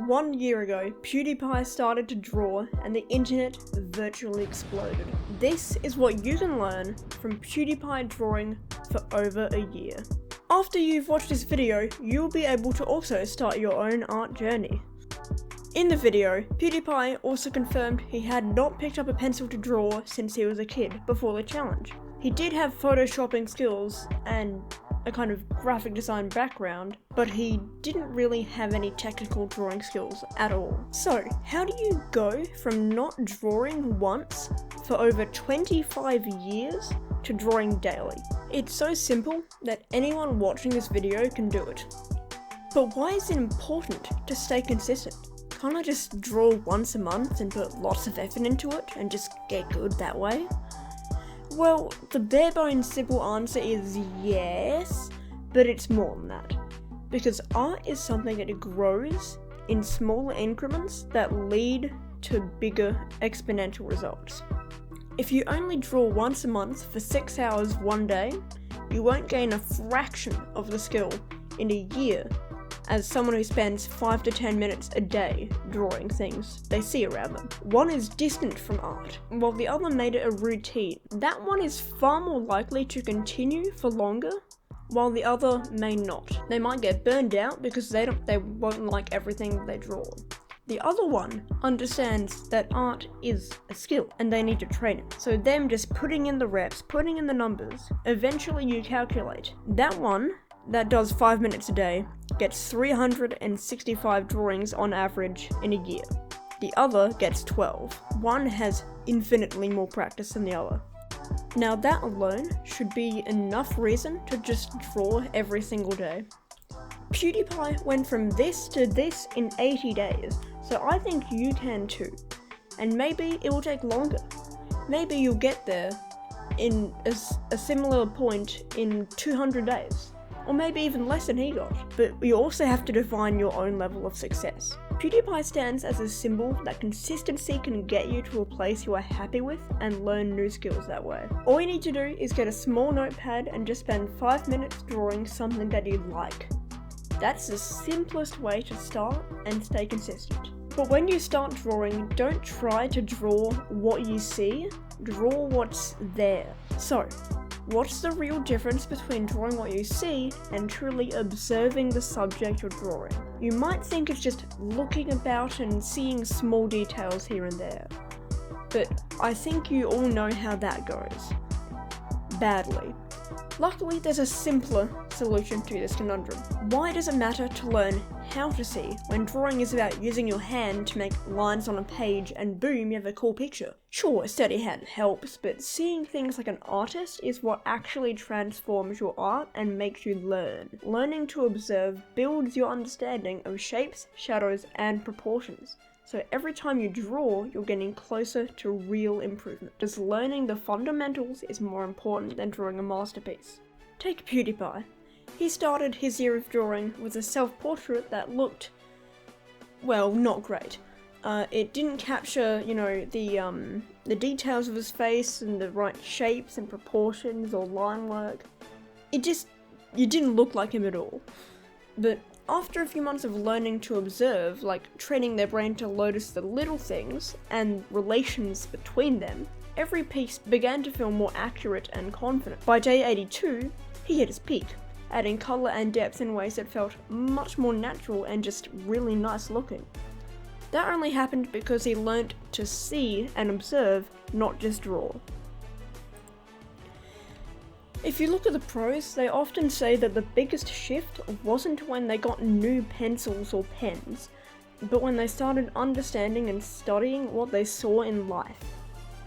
1 year ago, PewDiePie started to draw and the internet virtually exploded. This is what you can learn from PewDiePie drawing for over a year. After you've watched this video, you'll be able to also start your own art journey. In the video, PewDiePie also confirmed he had not picked up a pencil to draw since he was a kid before the challenge. He did have photoshopping skills and a kind of graphic design background, but he didn't really have any technical drawing skills at all. So, how do you go from not drawing once for over 25 years to drawing daily? It's so simple that anyone watching this video can do it. But why is it important to stay consistent? Can't I just draw once a month and put lots of effort into it and just get good that way? Well, the bare bones simple answer is yes, but it's more than that. Because art is something that grows in smaller increments that lead to bigger exponential results. If you only draw once a month for 6 hours one day, you won't gain a fraction of the skill in a year as someone who spends 5 to 10 minutes a day drawing things they see around them. One is distant from art, while the other made it a routine. That one is far more likely to continue for longer, while the other may not. They might get burned out because they won't like everything they draw. The other one understands that art is a skill and they need to train it. So them just putting in the reps, putting in the numbers, eventually you calculate. That one that does 5 minutes a day gets 365 drawings on average in a year. The other gets 12. One has infinitely more practice than the other. Now that alone should be enough reason to just draw every single day. PewDiePie went from this to this in 80 days, so I think you can too. And maybe it will take longer. Maybe you'll get there in a similar point in 200 days. Or maybe even less than he got. But you also have to define your own level of success. PewDiePie stands as a symbol that consistency can get you to a place you are happy with and learn new skills that way. All you need to do is get a small notepad and just spend 5 minutes drawing something that you like. That's the simplest way to start and stay consistent. But when you start drawing, don't try to draw what you see, draw what's there. So, what's the real difference between drawing what you see and truly observing the subject you're drawing? You might think it's just looking about and seeing small details here and there, but I think you all know how that goes. Badly. Luckily, there's a simpler solution to this conundrum. Why does it matter to learn how to see when drawing is about using your hand to make lines on a page and boom, you have a cool picture? Sure, a steady hand helps, but seeing things like an artist is what actually transforms your art and makes you learn. Learning to observe builds your understanding of shapes, shadows, and proportions. So every time you draw, you're getting closer to real improvement. Just learning the fundamentals is more important than drawing a masterpiece. Take PewDiePie. He started his year of drawing with a self-portrait that looked, well, not great. It didn't capture, the details of his face and the right shapes and proportions or line work. You didn't look like him at all. But after a few months of learning to observe, like training their brain to notice the little things and relations between them, every piece began to feel more accurate and confident. By day 82, he hit his peak, adding colour and depth in ways that felt much more natural and just really nice looking. That only happened because he learnt to see and observe, not just draw. If you look at the pros, they often say that the biggest shift wasn't when they got new pencils or pens, but when they started understanding and studying what they saw in life.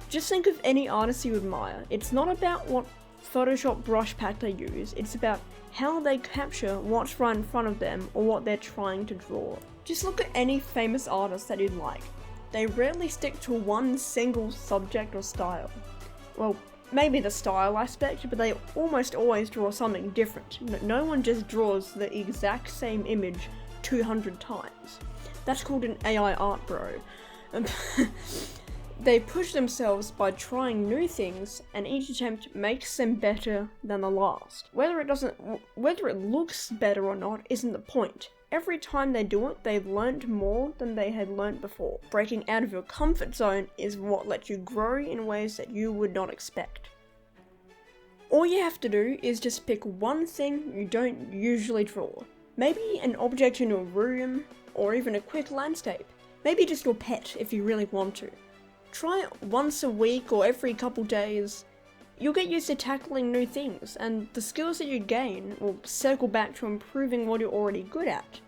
Just think of any artist you admire. It's not about what Photoshop brush pack they use, it's about how they capture what's right in front of them or what they're trying to draw. Just look at any famous artist that you like. They rarely stick to one single subject or style. Well, maybe the style aspect, but they almost always draw something different. No one just draws the exact same image 200 times. That's called an AI art, bro. They push themselves by trying new things, and each attempt makes them better than the last. Whether it looks better or not isn't the point. Every time they do it, they've learned more than they had learned before. Breaking out of your comfort zone is what lets you grow in ways that you would not expect. All you have to do is just pick one thing you don't usually draw. Maybe an object in your room, or even a quick landscape. Maybe just your pet if you really want to. Try it once a week or every couple days. You'll get used to tackling new things, and the skills that you gain will circle back to improving what you're already good at.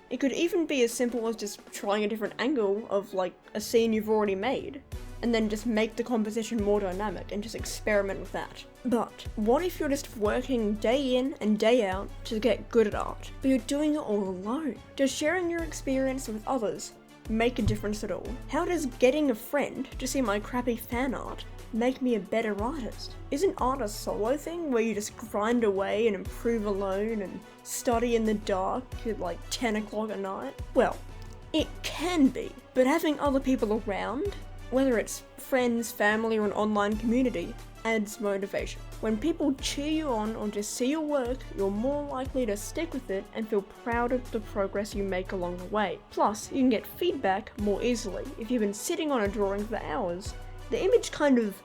It could even be as simple as just trying a different angle of like a scene you've already made, and then just make the composition more dynamic and just experiment with that. But what if you're just working day in and day out to get good at art, but you're doing it all alone? Does sharing your experience with others make a difference at all? How does getting a friend to see my crappy fan art make me a better artist? Isn't art a solo thing where you just grind away and improve alone and study in the dark at like 10 o'clock at night? Well, it can be, but having other people around, whether it's friends, family, or an online community, adds motivation. When people cheer you on or just see your work, you're more likely to stick with it and feel proud of the progress you make along the way. Plus, you can get feedback more easily. If you've been sitting on a drawing for hours, the image kind of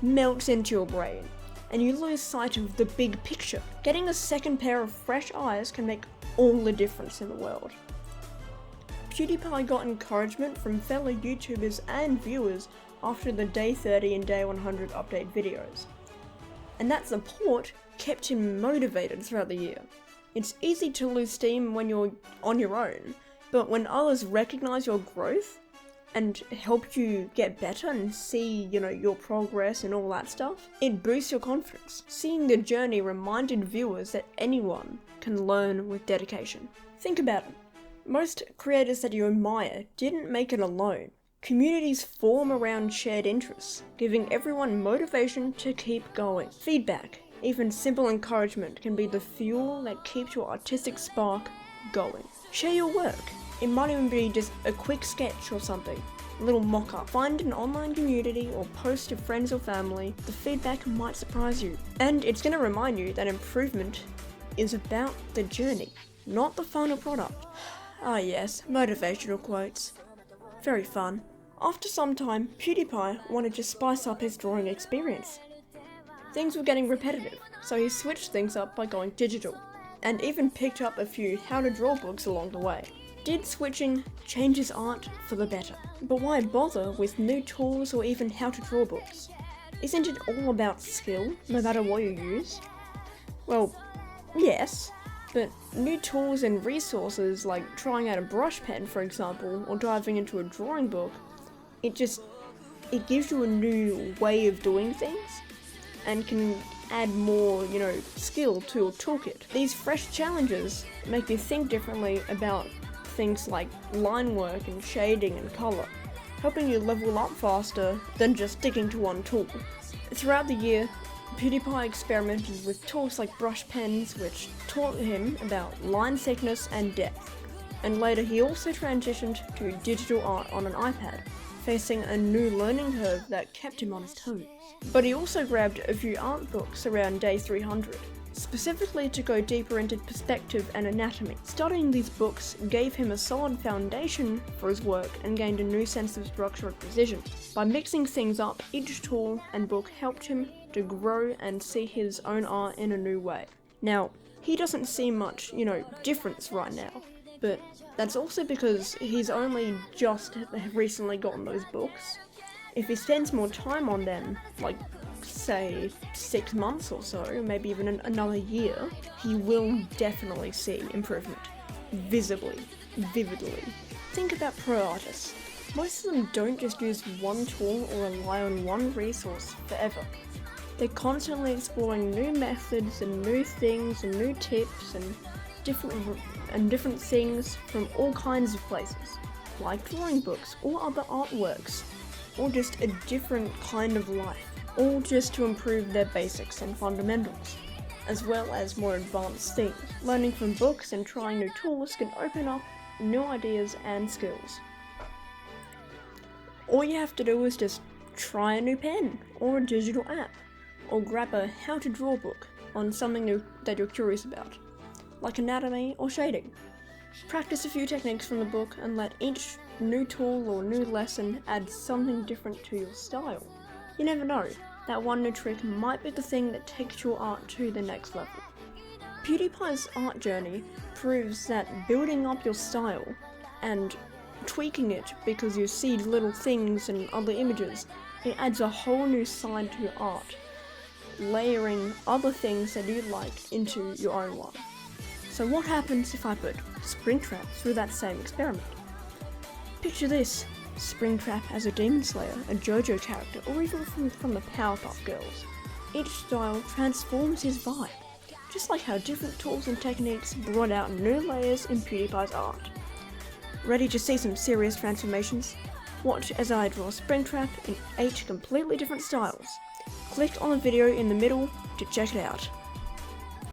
melts into your brain, and you lose sight of the big picture. Getting a second pair of fresh eyes can make all the difference in the world. PewDiePie got encouragement from fellow YouTubers and viewers after the Day 30 and Day 100 update videos, and that support kept him motivated throughout the year. It's easy to lose steam when you're on your own, but when others recognize your growth and help you get better and see, your progress and all that stuff, it boosts your confidence. Seeing the journey reminded viewers that anyone can learn with dedication. Think about it. Most creators that you admire didn't make it alone. Communities form around shared interests, giving everyone motivation to keep going. Feedback, even simple encouragement, can be the fuel that keeps your artistic spark going. Share your work. It might even be just a quick sketch or something, a little mock-up. Find an online community or post to friends or family. The feedback might surprise you. And it's going to remind you that improvement is about the journey, not the final product. Ah yes, motivational quotes. Very fun. After some time, PewDiePie wanted to spice up his drawing experience. Things were getting repetitive, so he switched things up by going digital, and even picked up a few how to draw books along the way. Did switching change his art for the better? But why bother with new tools or even how to draw books? Isn't it all about skill, no matter what you use? Well, yes. But new tools and resources like trying out a brush pen, for example, or diving into a drawing book, it gives you a new way of doing things and can add more, skill to your toolkit. These fresh challenges make you think differently about things like line work and shading and colour, helping you level up faster than just sticking to one tool. Throughout the year, PewDiePie experimented with tools like brush pens, which taught him about line thickness and depth, and later he also transitioned to digital art on an iPad, facing a new learning curve that kept him on his toes. But he also grabbed a few art books around day 300, specifically to go deeper into perspective and anatomy. Studying these books gave him a solid foundation for his work and gained a new sense of structure and precision. By mixing things up, each tool and book helped him to grow and see his own art in a new way. Now, he doesn't see much, difference right now, but that's also because he's only just recently gotten those books. If he spends more time on them, like say 6 months or so, maybe even another year, he will definitely see improvement. Visibly, vividly. Think about pro artists. Most of them don't just use one tool or rely on one resource forever. They're constantly exploring new methods and new things and new tips and different things from all kinds of places, like drawing books or other artworks, or just a different kind of life, all just to improve their basics and fundamentals, as well as more advanced things. Learning from books and trying new tools can open up new ideas and skills. All you have to do is just try a new pen, or a digital app, or grab a how to draw book on something new that you're curious about, like anatomy or shading. Practice a few techniques from the book and let each new tool or new lesson add something different to your style. You never know, that one new trick might be the thing that takes your art to the next level. PewDiePie's art journey proves that building up your style and tweaking it because you see little things and other images, it adds a whole new side to your art, layering other things that you like into your own one. So what happens if I put Springtrap through that same experiment? Picture this, Springtrap as a demon slayer, a JoJo character, or even from the Powerpuff Girls. Each style transforms his vibe, just like how different tools and techniques brought out new layers in PewDiePie's art. Ready to see some serious transformations? Watch as I draw Springtrap in 8 completely different styles. Click on the video in the middle to check it out.